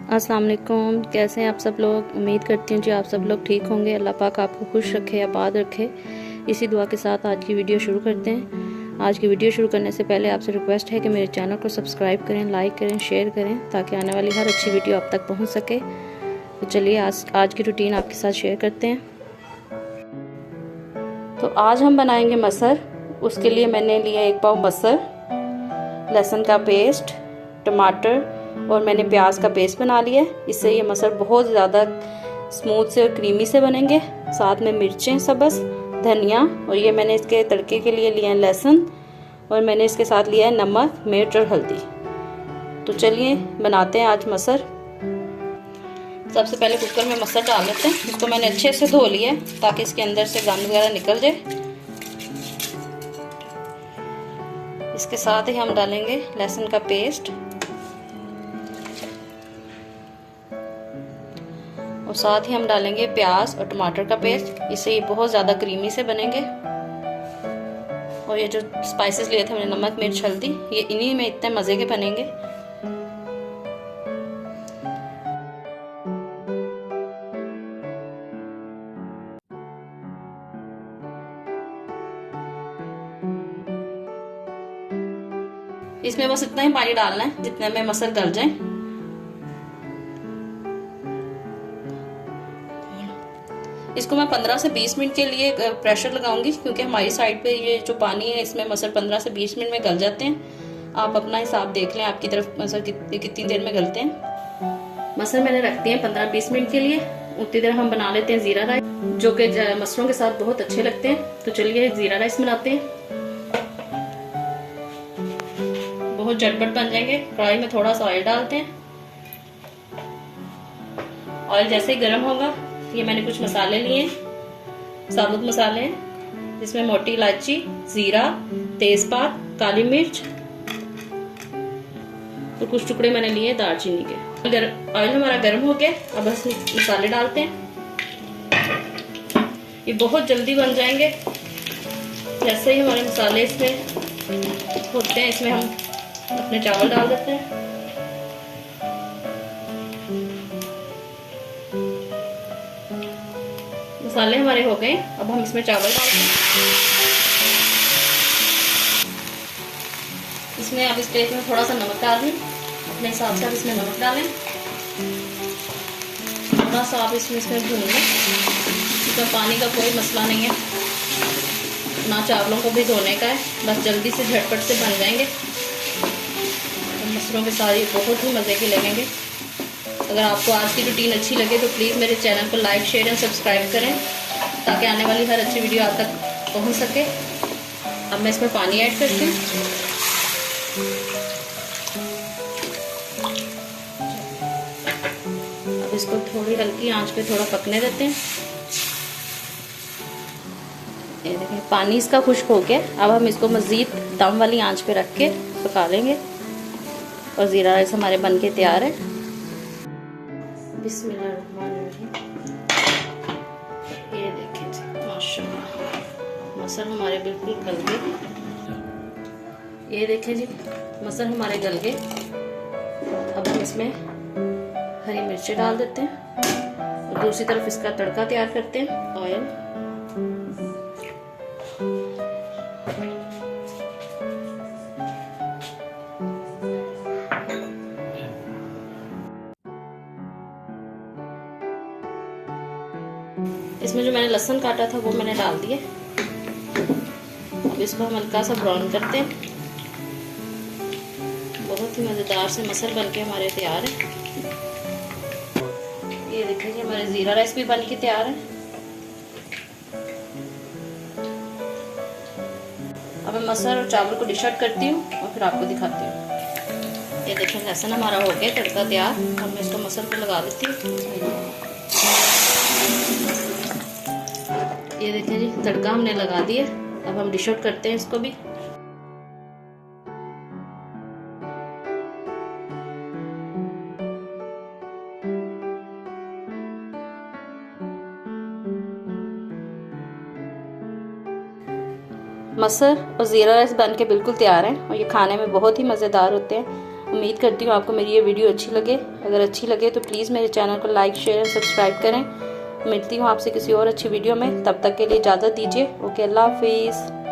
अस्सलाम वालेकुम। कैसे हैं आप सब लोग? उम्मीद करती हूँ जी आप सब लोग ठीक होंगे। अल्लाह पाक आपको खुश रखे, आबाद रखे। इसी दुआ के साथ आज की वीडियो शुरू करते हैं। आज की वीडियो शुरू करने से पहले आपसे रिक्वेस्ट है कि मेरे चैनल को सब्सक्राइब करें, लाइक करें, शेयर करें, ताकि आने वाली हर अच्छी वीडियो आप तक पहुँच सके। तो चलिए आज की रूटीन आपके साथ शेयर करते हैं। तो आज हम बनाएंगे मसर। उसके लिए मैंने लिया 1 पाव मसर, लहसुन का पेस्ट, टमाटर और मैंने प्याज का पेस्ट बना लिया है। इससे ये मसर बहुत ज़्यादा स्मूथ से और क्रीमी से बनेंगे। साथ में मिर्चें सब्ज़, धनिया, और ये मैंने इसके तड़के के लिए लिया है लहसुन, और मैंने इसके साथ लिया है नमक, मिर्च और हल्दी। तो चलिए बनाते हैं आज मसर। सबसे पहले कुकर में मसर डाल लेते हैं। इसको मैंने अच्छे से धो लिया है ताकि इसके अंदर से गंद वगैरह निकल जाए। इसके साथ ही हम डालेंगे लहसुन का पेस्ट और साथ ही हम डालेंगे प्याज और टमाटर का पेस्ट। इससे ये बहुत ज़्यादा क्रीमी से बनेंगे। और ये जो स्पाइसेस लिए थे मैंने, नमक, मिर्च, हल्दी, ये इन्हीं में इतने मज़े के बनेंगे। इसमें बस इतना ही पानी डालना है जितने में मसर गल जाए। इसको मैं 15 से 20 मिनट के लिए प्रेशर लगाऊंगी, क्योंकि हमारी साइड पे ये जो पानी है इसमें मसर 15 से 20 मिनट में गल जाते हैं। आप अपना हिसाब देख लें आपकी तरफ मसर कितनी देर में गलते हैं। मसर मैंने रख दिए हैं 15-20 मिनट के लिए। उतनी देर हम बना लेते हैं ज़ीरा राइस, जो कि मसरों के साथ बहुत अच्छे लगते हैं। तो चलिए ज़ीरा राइस बनाते हैं। बहुत झटपट बन जाएंगे। कढ़ाई में थोड़ा सा ऑयल डालते हैं। ऑयल जैसे ही गर्म होगा, ये मैंने कुछ मसाले लिए, साबुत मसाले हैं, जिसमें मोटी इलायची, जीरा, तेजपात, काली मिर्च और कुछ टुकड़े मैंने लिए दालचीनी के। ऑयल हमारा गर्म हो गया। अब हम मसाले डालते हैं। ये बहुत जल्दी बन जाएंगे। जैसे ही हमारे मसाले इसमें होते हैं, इसमें हम अपने चावल डाल देते हैं। मसाले हमारे हो गए। अब हम इसमें चावल डालते हैं। इसमें अब इस प्लेट में थोड़ा सा नमक डाल दें। अपने हिसाब से आप इसमें नमक डालें। थोड़ा सा आप इसमें भून लें। इसमें पानी का कोई मसला नहीं है, ना चावलों को भी धोने का है। बस जल्दी से झटपट से बन जाएंगे। मसरों के साथ ये बहुत ही मज़े के लगेंगे। अगर आपको आज की रूटीन अच्छी लगे तो प्लीज़ मेरे चैनल को लाइक, शेयर एंड सब्सक्राइब करें, ताकि आने वाली हर अच्छी वीडियो आप तक पहुंच सके। अब मैं इसमें पानी ऐड करती हूँ। अब इसको थोड़ी हल्की आंच पे थोड़ा पकने देते हैं। ये देखें पानी इसका खुश्क हो गया। अब हम इसको मज़ीद दम वाली आंच पे रख के पका लेंगे। और ज़ीरा राइस हमारे बन के तैयार है। बिस्मिल्लाहिर्रहमानिर्रहीम। ये देखें जी, माशाल्लाह मसर हमारे बिल्कुल गल गए। ये देखें जी, मसर हमारे गल गए। अब हम इसमें हरी मिर्चें डाल देते हैं और दूसरी तरफ इसका तड़का तैयार करते हैं। ऑयल, इसमें जो मैंने लहसुन काटा था वो मैंने डाल दिया। अब इसको हम हल्का सा ब्राउन करते हैं। बहुत ही मज़ेदार से मसर बन के हमारे तैयार है। ये देखिए हमारे ज़ीरा राइस भी बन के तैयार है। अब मैं मसर और चावल को डिश आउट करती हूँ और फिर आपको दिखाती हूँ। ये देखिए लहसुन हमारा हो गया, तड़का तैयार। अब मैं इसको मसर को लगा देती हूँ। ये देखिए जी, तड़का हमने लगा दिया। अब हम डिश आउट करते हैं इसको भी। मसर और ज़ीरा राइस बन के बिल्कुल तैयार हैं और ये खाने में बहुत ही मज़ेदार होते हैं। उम्मीद करती हूँ आपको मेरी ये वीडियो अच्छी लगे। अगर अच्छी लगे तो प्लीज़ मेरे चैनल को लाइक, शेयर एंड सब्सक्राइब करें। मिलती हूँ आपसे किसी और अच्छी वीडियो में, तब तक के लिए इजाज़त दीजिए। ओके, अल्लाह हाफिज़।